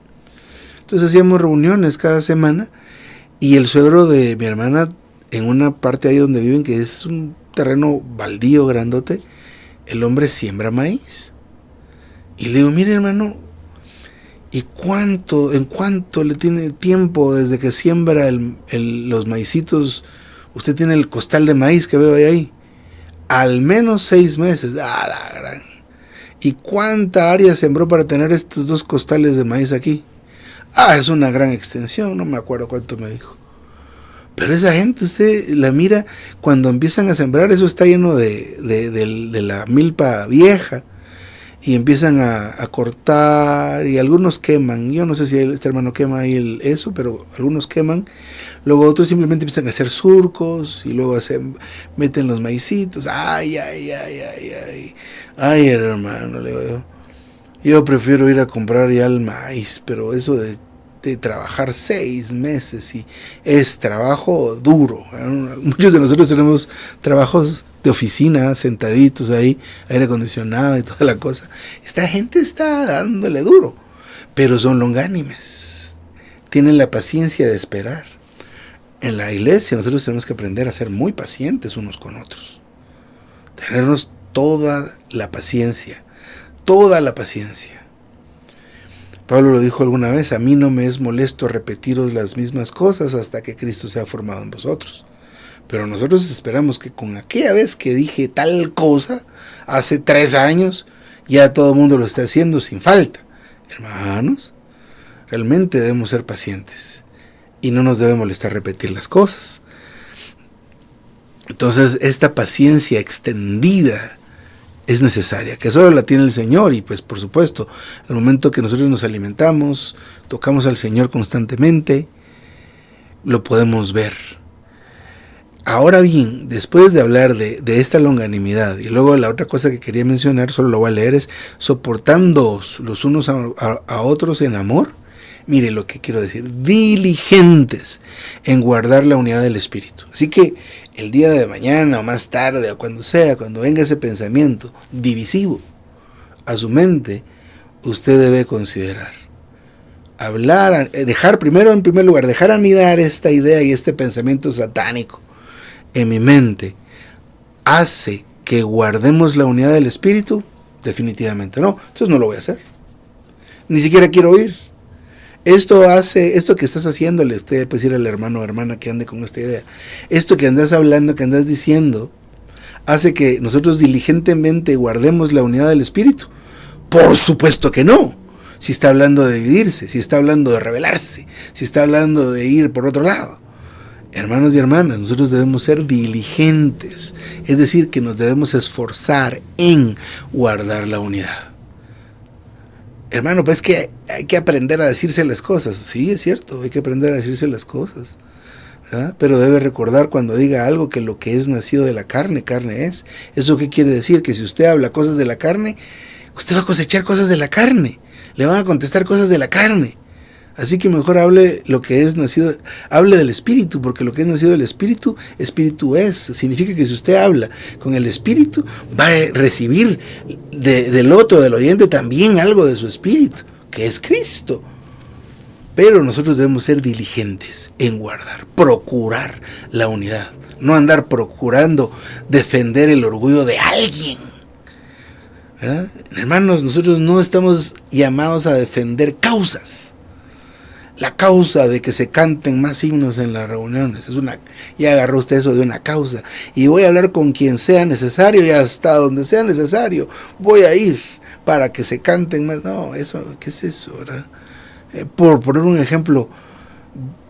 Entonces hacíamos reuniones cada semana, y el suegro de mi hermana, en una parte ahí donde viven, que es un terreno baldío grandote, el hombre siembra maíz. Y le digo: mire, hermano, ¿y en cuánto le tiene tiempo desde que siembra los maicitos? Usted tiene el costal de maíz que veo ahí. Al menos 6 meses. ¡Ah, la gran! ¿Y cuánta área sembró para tener estos 2 costales de maíz aquí? Es una gran extensión, no me acuerdo cuánto me dijo. Pero esa gente, usted la mira, cuando empiezan a sembrar, eso está lleno de la milpa vieja, y empiezan a cortar, y algunos queman. Yo no sé si este hermano quema ahí eso, pero algunos queman. Luego otros simplemente empiezan a hacer surcos, y luego meten los maicitos. Ay, hermano, le digo yo prefiero ir a comprar ya el maíz, pero eso de trabajar 6 meses, y es trabajo duro. Muchos de nosotros tenemos trabajos de oficina, sentaditos ahí, aire acondicionado y toda la cosa. Esta gente está dándole duro, pero son longánimes, tienen la paciencia de esperar. En la iglesia nosotros tenemos que aprender a ser muy pacientes unos con otros, tenernos toda la paciencia. Pablo lo dijo alguna vez: a mí no me es molesto repetiros las mismas cosas hasta que Cristo sea formado en vosotros. Pero nosotros esperamos que con aquella vez que dije tal cosa, hace 3 años, ya todo el mundo lo está haciendo sin falta. Hermanos, Realmente debemos ser pacientes y no nos debe molestar repetir las cosas. Entonces, esta paciencia extendida es necesaria, que solo la tiene el Señor. Y pues por supuesto, al momento que nosotros nos alimentamos, tocamos al Señor constantemente, lo podemos ver. Ahora bien, después de hablar de esta longanimidad, y luego la otra cosa que quería mencionar, solo lo voy a leer, es soportándoos los unos a otros en amor. Mire lo que quiero decir: diligentes en guardar la unidad del Espíritu. Así que el día de mañana o más tarde o cuando sea, cuando venga ese pensamiento divisivo a su mente, usted debe considerar, hablar, dejar primero, en primer lugar, dejar anidar esta idea y este pensamiento satánico en mi mente. ¿Hace que guardemos la unidad del Espíritu? Definitivamente no. Entonces no lo voy a hacer. Ni siquiera quiero oír. Esto que estás haciéndole, usted puede decir al hermano o hermana que ande con esta idea, esto que andas hablando, que andas diciendo, hace que nosotros diligentemente guardemos la unidad del Espíritu. Por supuesto que no. Si está hablando de dividirse, si está hablando de rebelarse, si está hablando de ir por otro lado. Hermanos y hermanas, nosotros debemos ser diligentes, es decir, que nos debemos esforzar en guardar la unidad. Hermano, pues que hay que aprender a decirse las cosas. Sí, es cierto, hay que aprender a decirse las cosas, ¿verdad? Pero debe recordar cuando diga algo que lo que es nacido de la carne, carne es. ¿Eso qué quiere decir? Que si usted habla cosas de la carne, usted va a cosechar cosas de la carne. Le van a contestar cosas de la carne. Así que mejor hable lo que es nacido, hable del Espíritu, porque lo que es nacido del Espíritu, Espíritu es. Significa que si usted habla con el Espíritu, va a recibir del otro, del oyente, también algo de su Espíritu, que es Cristo. Pero nosotros debemos ser diligentes en guardar, procurar la unidad, no andar procurando defender el orgullo de alguien, ¿verdad? Hermanos, nosotros no estamos llamados a defender causas. La causa de que se canten más himnos en las reuniones, ya agarró usted eso de una causa, y voy a hablar con quien sea necesario y hasta donde sea necesario, voy a ir para que se canten más. No, eso, ¿qué es eso, verdad? Por poner un ejemplo,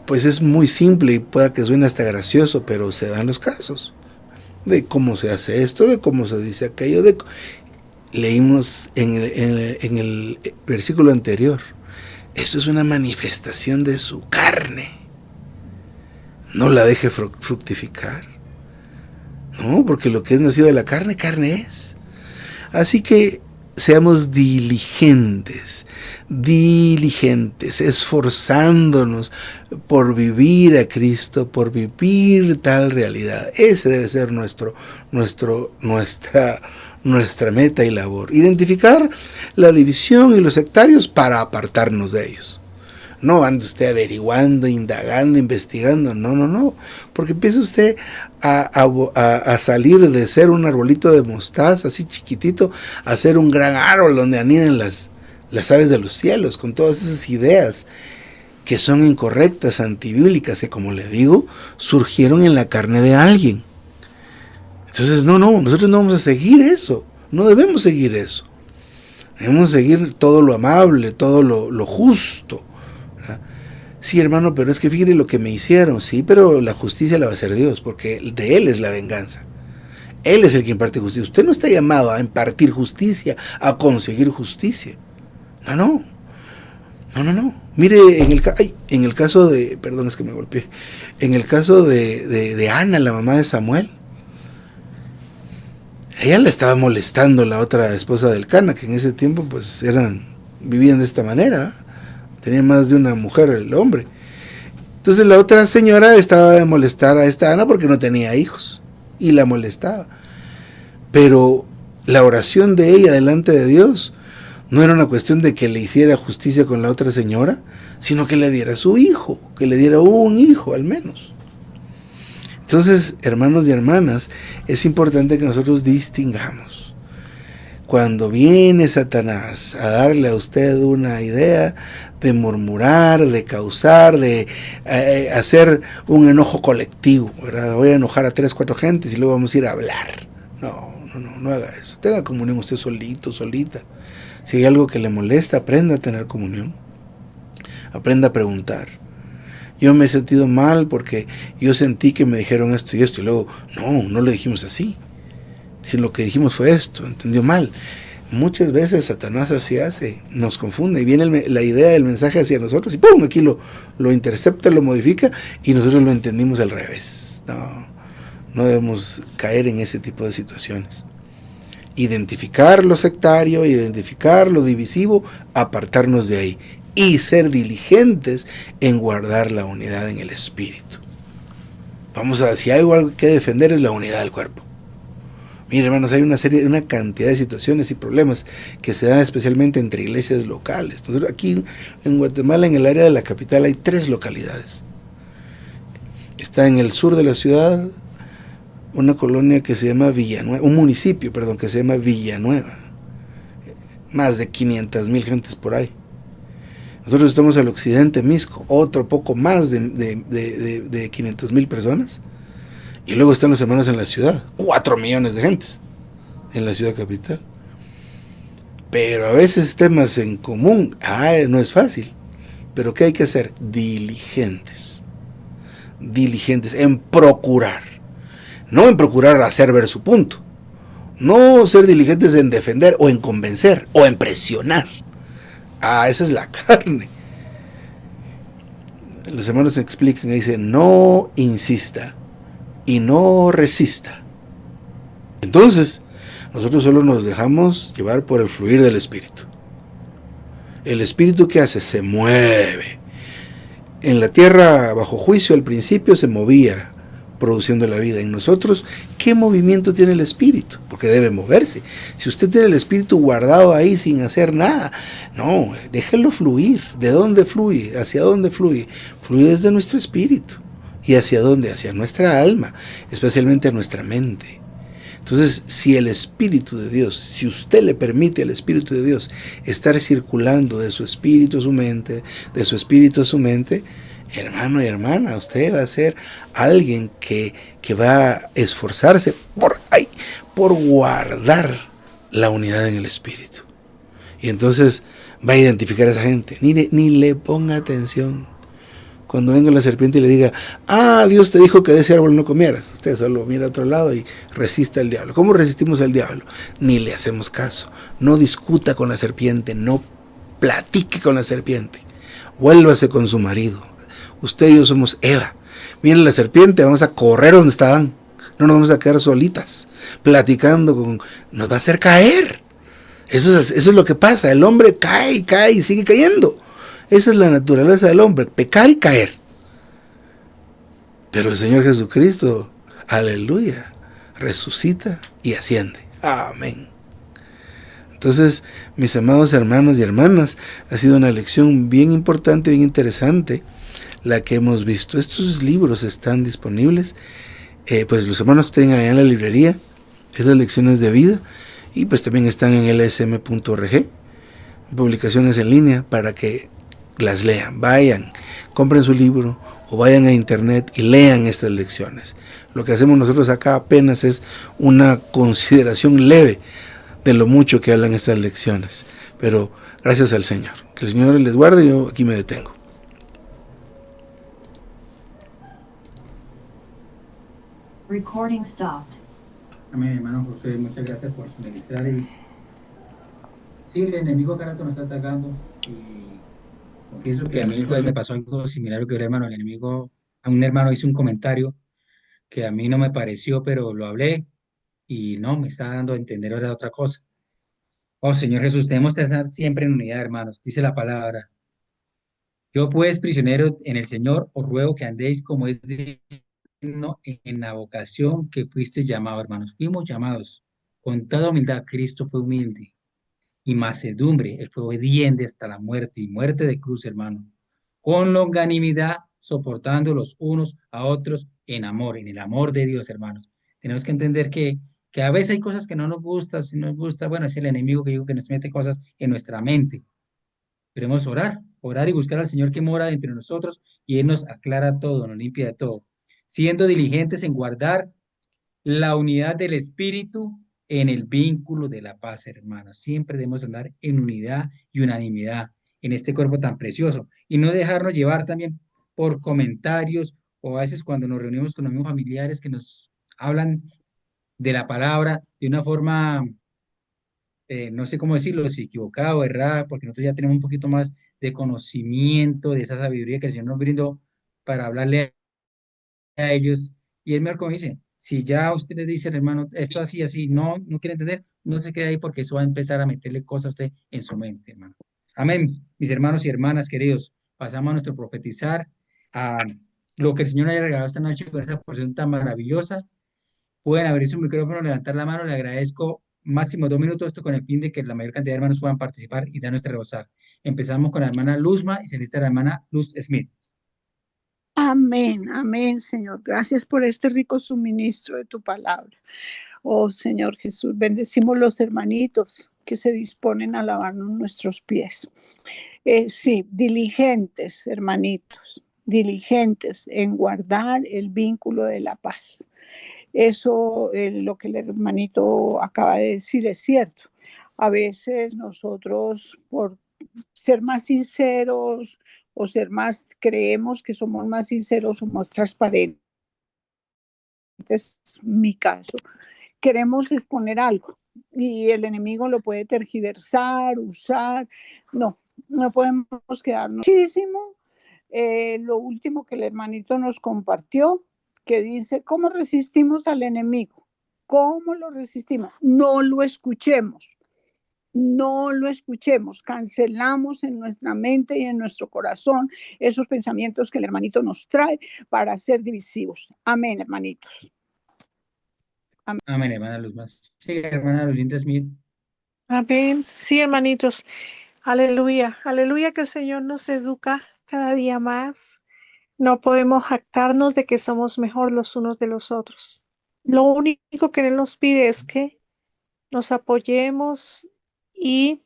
pues es muy simple y pueda que suene hasta gracioso, pero se dan los casos de cómo se hace esto, de cómo se dice aquello. Leímos en el versículo anterior, esto es una manifestación de su carne. No la deje fructificar. No, porque lo que es nacido de la carne, carne es. Así que seamos diligentes, esforzándonos por vivir a Cristo, por vivir tal realidad. Ese debe ser nuestra meta y labor. Identificar la división y los sectarios para apartarnos de ellos. No ande usted averiguando, indagando, investigando. No. Porque empieza usted a salir de ser un arbolito de mostaza, así chiquitito, a ser un gran árbol donde anidan las aves de los cielos, con todas esas ideas que son incorrectas, antibíblicas, que como le digo, surgieron en la carne de alguien. Entonces, nosotros no vamos a seguir eso. No debemos seguir eso. Debemos seguir todo lo amable, todo lo justo. ¿Verdad? Sí, hermano, pero es que fíjate lo que me hicieron. Sí, pero la justicia la va a hacer Dios, porque de Él es la venganza. Él es el que imparte justicia. Usted no está llamado a impartir justicia, a conseguir justicia. No. Mire, en el caso de, perdón, es que me golpeé. En el caso de Ana, la mamá de Samuel, ella le estaba molestando la otra esposa del Cana, que en ese tiempo pues vivían de esta manera, tenía más de una mujer el hombre. Entonces la otra señora estaba de molestar a esta Ana porque no tenía hijos, y la molestaba. Pero la oración de ella delante de Dios no era una cuestión de que le hiciera justicia con la otra señora, sino que le diera su hijo, que le diera un hijo al menos. Entonces, hermanos y hermanas, es importante que nosotros distingamos. Cuando viene Satanás a darle a usted una idea de murmurar, de causar, de hacer un enojo colectivo, ¿verdad? Voy a enojar a 3, 4 gentes y luego vamos a ir a hablar. No haga eso. Tenga comunión usted solito, solita. Si hay algo que le molesta, aprenda a tener comunión. aprenda a preguntar. Yo me he sentido mal porque yo sentí que me dijeron esto y esto, y luego, no le dijimos así. Si lo que dijimos fue esto, entendió mal. Muchas veces Satanás así hace, nos confunde y viene la idea del mensaje hacia nosotros y ¡pum! Aquí lo intercepta, lo modifica y nosotros lo entendimos al revés. No debemos caer en ese tipo de situaciones. Identificar lo sectario, identificar lo divisivo, apartarnos de ahí y ser diligentes en guardar la unidad en el espíritu. Si hay algo que defender es la unidad del cuerpo. Mire, hermanos, hay una cantidad de situaciones y problemas que se dan especialmente entre iglesias locales. Entonces, aquí en Guatemala, en el área de la capital, hay 3 localidades. Está en el sur de la ciudad una colonia que se llama Villanueva, un municipio, perdón, que se llama Villanueva. Más de 500,000 gentes por ahí. Nosotros estamos al occidente, Misco, otro poco más de 500,000 personas. Y luego están los hermanos en la ciudad, 4 millones de gentes en la ciudad capital. Pero a veces temas en común, no es fácil. Pero ¿qué hay que hacer? Diligentes en procurar. No en procurar hacer ver su punto. No ser diligentes en defender o en convencer o en presionar. Esa es la carne. Los hermanos explican y dicen, no insista y no resista. Entonces, nosotros solo nos dejamos llevar por el fluir del Espíritu. El Espíritu, ¿qué hace? Se mueve. En la tierra bajo juicio al principio se movía produciendo la vida. En nosotros, ¿qué movimiento tiene el Espíritu? Porque debe moverse. Si usted tiene el Espíritu guardado ahí sin hacer nada, no, déjelo fluir. ¿De dónde fluye? ¿Hacia dónde fluye? Fluye desde nuestro Espíritu. ¿Y hacia dónde? Hacia nuestra alma, especialmente a nuestra mente. Entonces, si el Espíritu de Dios, si usted le permite al Espíritu de Dios estar circulando de su espíritu a su mente, de su espíritu a su mente, hermano y hermana, usted va a ser alguien que va a esforzarse por guardar la unidad en el Espíritu. Y entonces va a identificar a esa gente. Ni le ponga atención. Cuando venga la serpiente y le diga, Dios te dijo que de ese árbol no comieras. Usted solo mira a otro lado y resista al diablo. ¿Cómo resistimos al diablo? Ni le hacemos caso. No discuta con la serpiente, no platique con la serpiente. Vuélvase con su marido. Usted y yo somos Eva. Viene la serpiente, vamos a correr donde está Adán. No nos vamos a quedar solitas, platicando nos va a hacer caer. Eso es lo que pasa. El hombre cae y sigue cayendo. Esa es la naturaleza del hombre, pecar y caer. Pero el Señor Jesucristo, aleluya, resucita y asciende. Amén. Entonces, mis amados hermanos y hermanas, ha sido una lección bien importante, bien interesante, la que hemos visto. Estos libros están disponibles, pues los hermanos que tienen allá en la librería, esas lecciones de vida, y pues también están en lsm.org, publicaciones en línea para que las lean. Vayan, compren su libro o vayan a internet y lean estas lecciones. Lo que hacemos nosotros acá apenas es una consideración leve de lo mucho que hablan estas lecciones, pero gracias al Señor. Que el Señor les guarde. Yo aquí me detengo. Recording stopped. Amén, hermano José, muchas gracias por suministrar. Y sí, el enemigo cada rato nos está atacando, y confieso que a mí pues, me pasó algo similar que el hermano. El enemigo, a un hermano hizo un comentario que a mí no me pareció, pero lo hablé y no, me está dando a entender ahora otra cosa. Oh Señor Jesús, tenemos que estar siempre en unidad, hermanos. Dice la palabra: yo pues, prisionero en el Señor, os ruego que andéis como es digno en la vocación que fuiste llamado, hermanos. Fuimos llamados con toda humildad. Cristo fue humilde y mansedumbre. Él fue obediente hasta la muerte y muerte de cruz, hermano. Con longanimidad, soportando los unos a otros en amor, en el amor de Dios, hermanos. Tenemos que entender que a veces hay cosas que no nos gustan. Si nos gusta, bueno, es el enemigo que digo que nos mete cosas en nuestra mente. Queremos orar y buscar al Señor que mora entre nosotros, y Él nos aclara todo, nos limpia de todo, siendo diligentes en guardar la unidad del Espíritu en el vínculo de la paz, hermanos. Siempre debemos andar en unidad y unanimidad, en este cuerpo tan precioso y no dejarnos llevar también por comentarios o a veces cuando nos reunimos con los mismos familiares que nos hablan de la palabra de una forma, no sé cómo decirlo, si equivocada o errada, porque nosotros ya tenemos un poquito más de conocimiento de esa sabiduría que el Señor nos brindó para hablarle a ellos. Y es mejor como dice, si ya ustedes dicen, hermano, esto así, así, no quiere entender, no se quede ahí porque eso va a empezar a meterle cosas a usted en su mente, hermano. Amén. Mis hermanos y hermanas queridos, pasamos a nuestro profetizar, a lo que el Señor haya regalado esta noche con esa porción tan maravillosa. Pueden abrir su micrófono, levantar la mano, le agradezco máximo 2 minutos, esto con el fin de que la mayor cantidad de hermanos puedan participar y dar nuestra rebosar. Empezamos con la hermana Luzma y se lista la hermana Luz Smith. Amén, amén, Señor. Gracias por este rico suministro de tu palabra. Oh, Señor Jesús, bendecimos los hermanitos que se disponen a lavarnos nuestros pies. Sí, diligentes, hermanitos, diligentes en guardar el vínculo de la paz. Eso, lo que el hermanito acaba de decir es cierto. A veces nosotros, por ser más sinceros o ser más, creemos que somos más sinceros, somos transparentes, es mi caso, queremos exponer algo y el enemigo lo puede tergiversar, usar, no podemos quedarnos muchísimo. Lo último que el hermanito nos compartió, que dice, ¿cómo resistimos al enemigo? ¿Cómo lo resistimos? No lo escuchemos. No lo escuchemos, cancelamos en nuestra mente y en nuestro corazón esos pensamientos que el hermanito nos trae para ser divisivos. Amén, hermanitos. Amén. Amén, hermana Luzma. Sí, hermana Lulinda Smith. Amén. Sí, hermanitos. Aleluya. Aleluya que el Señor nos educa cada día más. No podemos jactarnos de que somos mejor los unos de los otros. Lo único que Él nos pide es que nos apoyemos y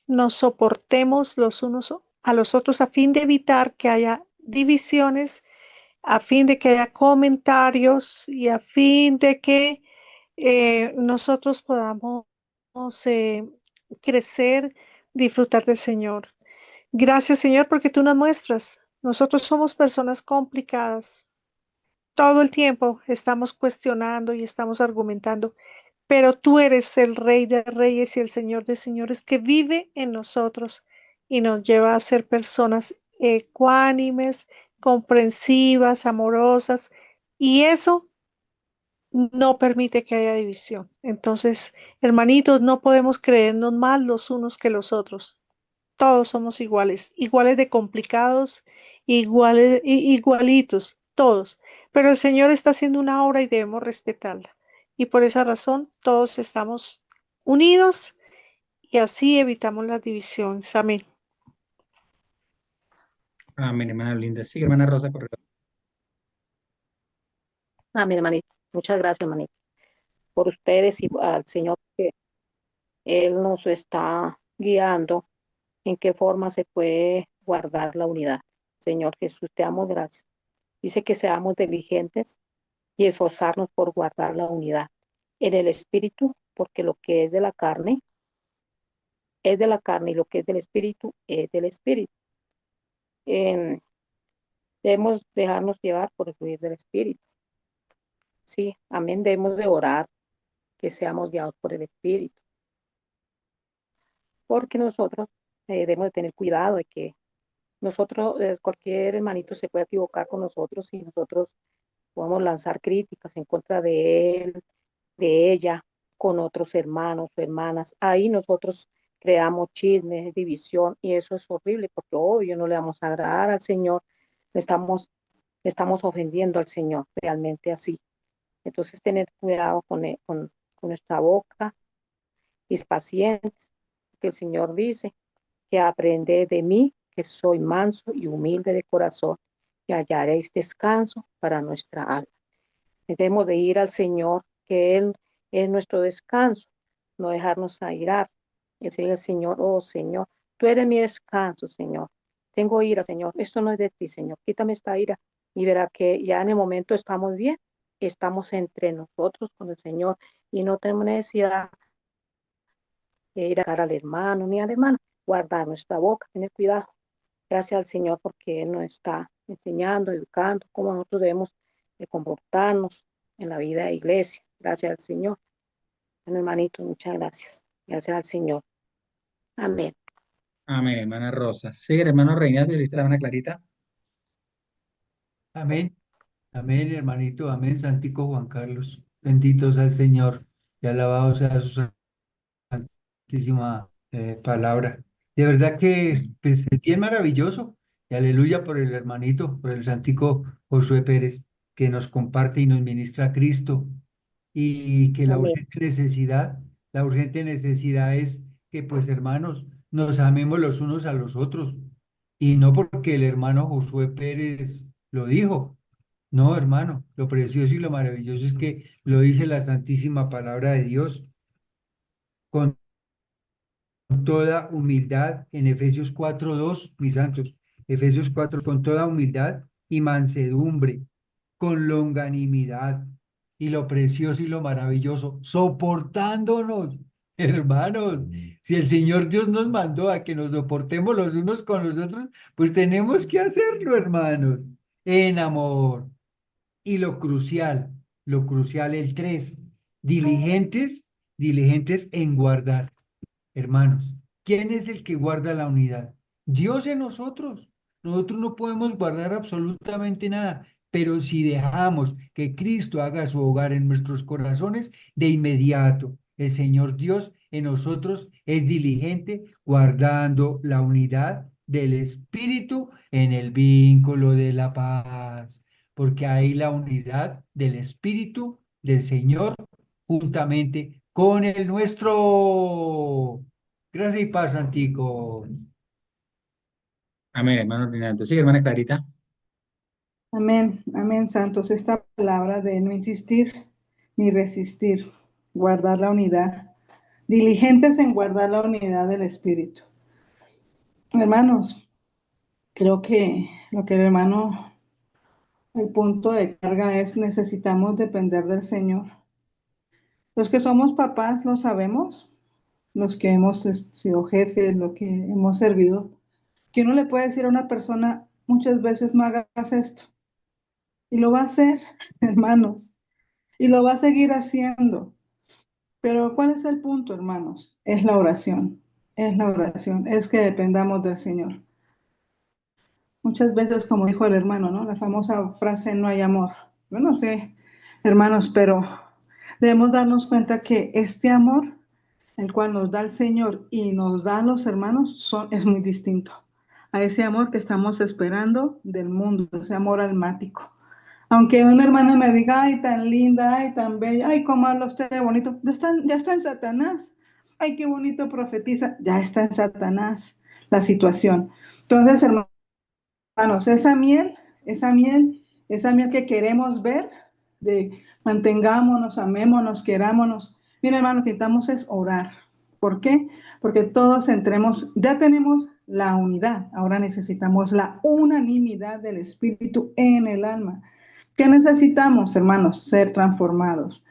nos soportemos los unos a los otros a fin de evitar que haya divisiones, a fin de que haya comentarios y a fin de que nosotros podamos eh, crecer, disfrutar del Señor. Gracias, Señor, porque tú nos muestras. Nosotros somos personas complicadas. Todo el tiempo estamos cuestionando y estamos argumentando, pero tú eres el Rey de Reyes y el Señor de Señores que vive en nosotros y nos lleva a ser personas ecuánimes, comprensivas, amorosas, y eso no permite que haya división. Entonces, hermanitos, no podemos creernos más los unos que los otros. Todos somos iguales, iguales de complicados, igualitos, todos. Pero el Señor está haciendo una obra y debemos respetarla. Y por esa razón, todos estamos unidos y así evitamos las divisiones. Amén. Amén, hermana Lulinda. Sí, hermana Rosa Correa. Amén, hermanito. Muchas gracias, hermanito, por ustedes y al Señor que Él nos está guiando en qué forma se puede guardar la unidad. Señor Jesús, te damos gracias. Dice que seamos diligentes y esforzarnos por guardar la unidad en el espíritu, porque lo que es de la carne es de la carne y lo que es del espíritu es del espíritu. Eh, debemos dejarnos llevar por el fluir del espíritu. Sí, amén. Debemos de orar que seamos guiados por el espíritu, porque nosotros debemos de tener cuidado de que nosotros, cualquier hermanito se puede equivocar con nosotros y nosotros podemos lanzar críticas en contra de él, de ella, con otros hermanos o hermanas. Ahí nosotros creamos chismes, división, y eso es horrible porque obvio no le vamos a agradar al Señor, le estamos ofendiendo al Señor, realmente así. Entonces tener cuidado con nuestra boca y ser pacientes, que el Señor dice que aprende de mí, que soy manso y humilde de corazón, y hallaréis descanso para nuestra alma. Debemos de ir al Señor, que Él es nuestro descanso, no dejarnos airar. Decirle al Señor, oh Señor, tú eres mi descanso, Señor. Tengo ira, Señor. Esto no es de ti, Señor. Quítame esta ira. Y verá que ya en el momento estamos bien. Estamos entre nosotros con el Señor y no tenemos necesidad de ir a cara al hermano ni al hermano. guardar nuestra boca, tener cuidado. Gracias al Señor porque Él nos está enseñando, educando, cómo nosotros debemos de comportarnos en la vida de iglesia. Gracias al Señor. Bueno, hermanito, muchas gracias. Gracias al Señor. Amén. Amén, hermana Rosa. Sigue el hermano Reinaldo y lista la hermana Clarita. Amén, amén, hermanito, amén, Santico Juan Carlos. Bendito sea el Señor y alabado sea su santísima palabra. De verdad que Amén. pues, es bien maravilloso. Y aleluya por el hermanito, por el Santico Josué Pérez, que nos comparte y nos ministra a Cristo. Y que Amén. la urgente necesidad es que, pues, hermanos, nos amemos los unos a los otros. Y no porque el hermano Josué Pérez lo dijo. No, hermano, lo precioso y lo maravilloso es que lo dice la santísima palabra de Dios con toda humildad en Efesios 4:2, mis santos, Efesios 4, con toda humildad y mansedumbre, con longanimidad y lo precioso y lo maravilloso, soportándonos, hermanos. Si el Señor Dios nos mandó a que nos soportemos los unos con los otros, pues tenemos que hacerlo, hermanos, en amor. Y lo crucial, el 3, diligentes, diligentes en guardar. Hermanos, ¿quién es el que guarda la unidad? Dios en nosotros. Nosotros no podemos guardar absolutamente nada, pero si dejamos que Cristo haga su hogar en nuestros corazones, de inmediato el Señor Dios en nosotros es diligente guardando la unidad del Espíritu en el vínculo de la paz, porque hay la unidad del Espíritu del Señor juntamente con el nuestro. Gracias y paz, Santicos. Amén, hermano Reinaldo. Sigue, hermana Clarita. Amén, amén, santos. Esta palabra de no insistir ni resistir, guardar la unidad, diligentes en guardar la unidad del Espíritu. Hermanos, creo que lo que el punto de carga es necesitamos depender del Señor. Los que somos papás lo sabemos, los que hemos sido jefes, los que hemos servido, que uno le puede decir a una persona muchas veces no hagas esto. Y lo va a hacer, hermanos, y lo va a seguir haciendo. Pero ¿cuál es el punto, hermanos? Es la oración, es que dependamos del Señor. Muchas veces, como dijo el hermano, ¿no? La famosa frase, no hay amor. Yo no sé, hermanos, pero debemos darnos cuenta que este amor, el cual nos da el Señor y nos dan los hermanos, es muy distinto a ese amor que estamos esperando del mundo, ese amor almático. Aunque una hermana me diga, ay, tan linda, ay, tan bella, ay, cómo habla usted de bonito, ya está en Satanás. Ay, qué bonito profetiza, ya está en Satanás la situación. Entonces, hermanos, esa miel que queremos ver, de mantengámonos, amémonos, querámonos. Mira, hermano, lo que necesitamos es orar. ¿Por qué? Porque todos entremos, ya tenemos la unidad, ahora necesitamos la unanimidad del Espíritu en el alma. ¿Qué necesitamos, hermanos? Ser transformados.